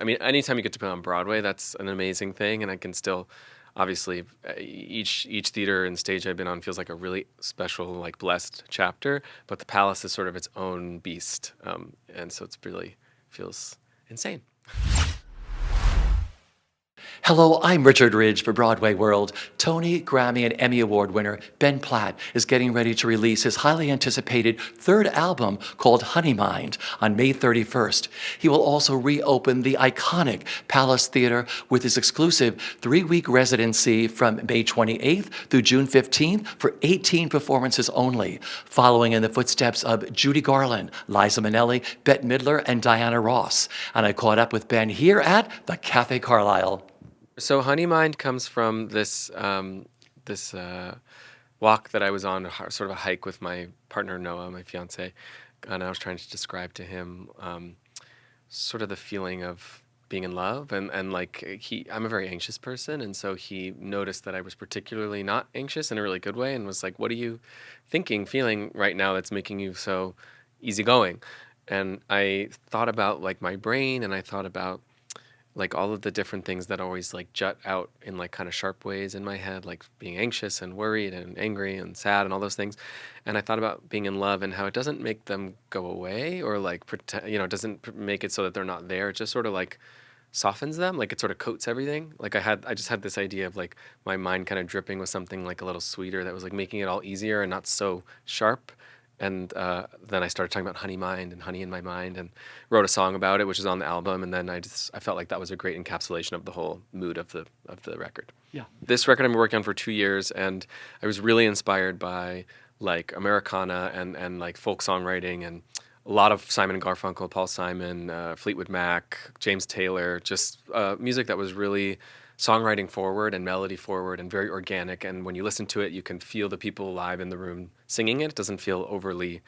I mean, anytime you get to play on Broadway, that's an amazing thing, and I can still, obviously, each theater and stage I've been on feels like a really special, like blessed chapter. But the Palace is sort of its own beast, and so it's really feels insane. Hello, I'm Richard Ridge for Broadway World. Tony, Grammy, and Emmy Award winner Ben Platt is getting ready to release his highly anticipated third album called Honey Mind on May 31st. He will also reopen the iconic Palace Theater with his exclusive 3-week residency from May 28th through June 15th for 18 performances only, following in the footsteps of Judy Garland, Liza Minnelli, Bette Midler, and Diana Ross. And I caught up with Ben here at the Cafe Carlisle. So Honey Mind comes from this walk that I was on, sort of a hike with my partner Noah, my fiance, and I was trying to describe to him sort of the feeling of being in love, and like I'm a very anxious person, and so he noticed that I was particularly not anxious in a really good way, and was like, "What are you thinking, feeling right now that's making you so easygoing?" And I thought about like my brain, and I thought about like all of the different things that always like jut out in like kind of sharp ways in my head, like being anxious and worried and angry and sad and all those things. And I thought about being in love and how it doesn't make them go away or like pretend, it doesn't make it so that they're not there. It just sort of like softens them, like it sort of coats everything. Like I just had this idea of like my mind kind of dripping with something like a little sweeter that was like making it all easier and not so sharp. And then I started talking about Honey Mind and Honey in My Mind, and wrote a song about it, which is on the album. And then I felt like that was a great encapsulation of the whole mood of the record. Yeah. This record I've been working on for 2 years, and I was really inspired by like Americana and like folk songwriting and a lot of Simon and Garfunkel, Paul Simon, Fleetwood Mac, James Taylor, just music that was really songwriting forward and melody forward and very organic. And when you listen to it, you can feel the people live in the room singing it. It doesn't feel overly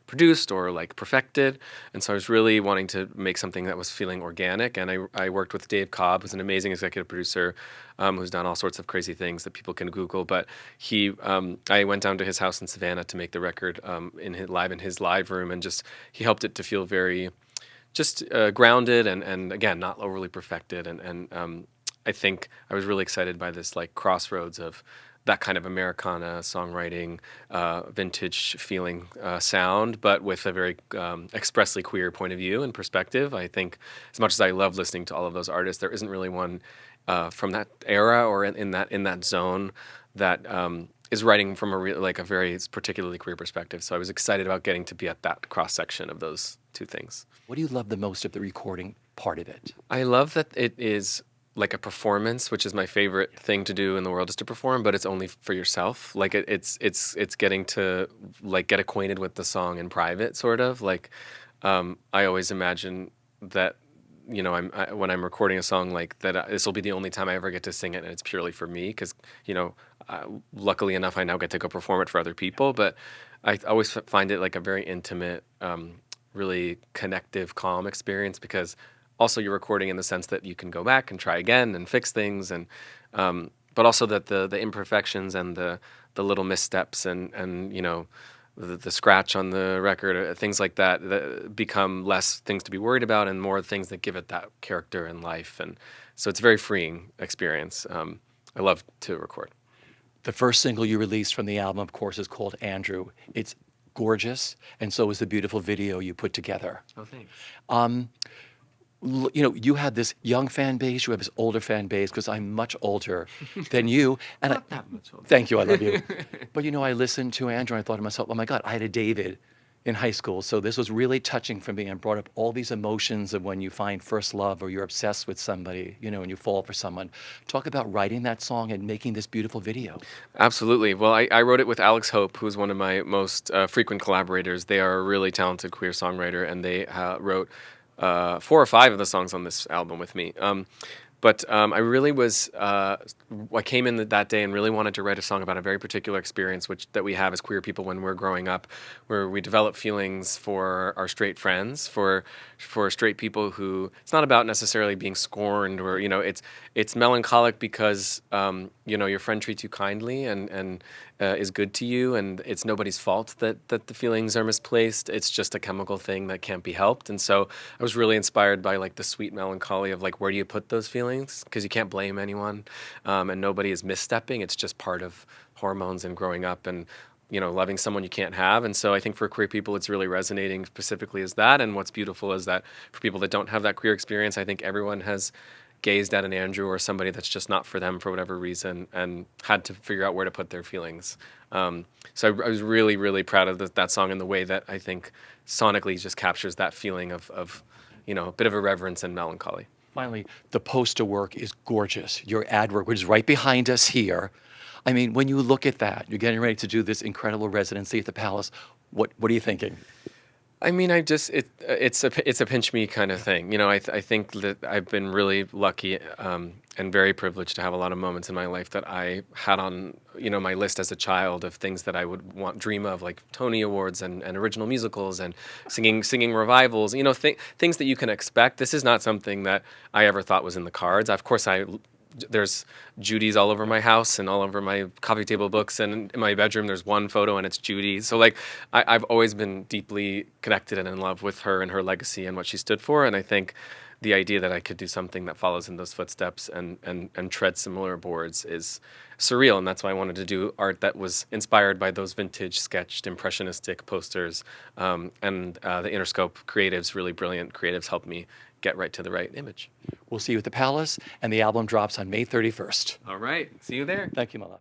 produced or like perfected. And so I was really wanting to make something that was feeling organic. And I worked with Dave Cobb, who's an amazing executive producer, who's done all sorts of crazy things that people can Google. But I went down to his house in Savannah to make the record in his live room, and just he helped it to feel very just grounded and again not overly perfected. And I think I was really excited by this like crossroads of that kind of Americana songwriting, vintage feeling sound, but with a very expressly queer point of view and perspective. I think as much as I love listening to all of those artists, there isn't really one from that era or in that zone that is writing from like a very particularly queer perspective. So I was excited about getting to be at that cross section of those two things. What do you love the most of the recording part of it? I love that it is like a performance, which is my favorite thing to do in the world, is to perform, but it's only for yourself. Like it's getting to like get acquainted with the song in private, sort of. Like I always imagine that when I'm recording a song like that, this will be the only time I ever get to sing it, and it's purely for me because luckily enough, I now get to go perform it for other people. But I always find it like a very intimate, really connective, calm experience because also you're recording in the sense that you can go back and try again and fix things, and but also that the imperfections and the little missteps and the scratch on the record, things like that become less things to be worried about and more things that give it that character and life. And so it's a very freeing experience. I love to record. The first single you released from the album, of course, is called Andrew. It's gorgeous, and so is the beautiful video you put together. Oh, thanks. You have this young fan base, you have this older fan base, because I'm much older than you. And Not that much older. thank you, I love you. But I listened to Andrew and I thought to myself, oh my God, I had a David in high school. So this was really touching for me and brought up all these emotions of when you find first love or you're obsessed with somebody, and you fall for someone. Talk about writing that song and making this beautiful video. Absolutely. Well, I wrote it with Alex Hope, who's one of my most frequent collaborators. They are a really talented queer songwriter, and they wrote 4 or 5 of the songs on this album with me. But I really was, I came in that day and really wanted to write a song about a very particular experience that we have as queer people when we're growing up, where we develop feelings for our straight friends, for straight people who, it's not about necessarily being scorned or, it's melancholic because, your friend treats you kindly and is good to you, and it's nobody's fault that the feelings are misplaced. It's just a chemical thing that can't be helped. And so I was really inspired by like the sweet melancholy of like, where do you put those feelings? Because you can't blame anyone, and nobody is misstepping. It's just part of hormones and growing up and loving someone you can't have. And so I think for queer people, it's really resonating specifically as that. And what's beautiful is that for people that don't have that queer experience, I think everyone has gazed at an Andrew or somebody that's just not for them for whatever reason and had to figure out where to put their feelings. So I was really, really proud of that song in the way that I think sonically just captures that feeling of a bit of irreverence and melancholy. Finally, the poster work is gorgeous. Your ad work, which is right behind us here. I mean, when you look at that, you're getting ready to do this incredible residency at the Palace. What are you thinking? I mean, it's a pinch me kind of thing. I think that I've been really lucky and very privileged to have a lot of moments in my life that I had on my list as a child of things that I would dream of, like Tony Awards and original musicals and singing revivals. Things that you can expect. This is not something that I ever thought was in the cards. Of course, there's Judy's all over my house and all over my coffee table books, and in my bedroom there's one photo and it's Judy. So like I've always been deeply connected and in love with her and her legacy and what she stood for, and I think the idea that I could do something that follows in those footsteps and tread similar boards is surreal. And that's why I wanted to do art that was inspired by those vintage sketched impressionistic posters, and the Interscope creatives, really brilliant creatives, helped me get right to the right image. We'll see you at the Palace, and the album drops on May 31st. All right. See you there. Thank you, my love.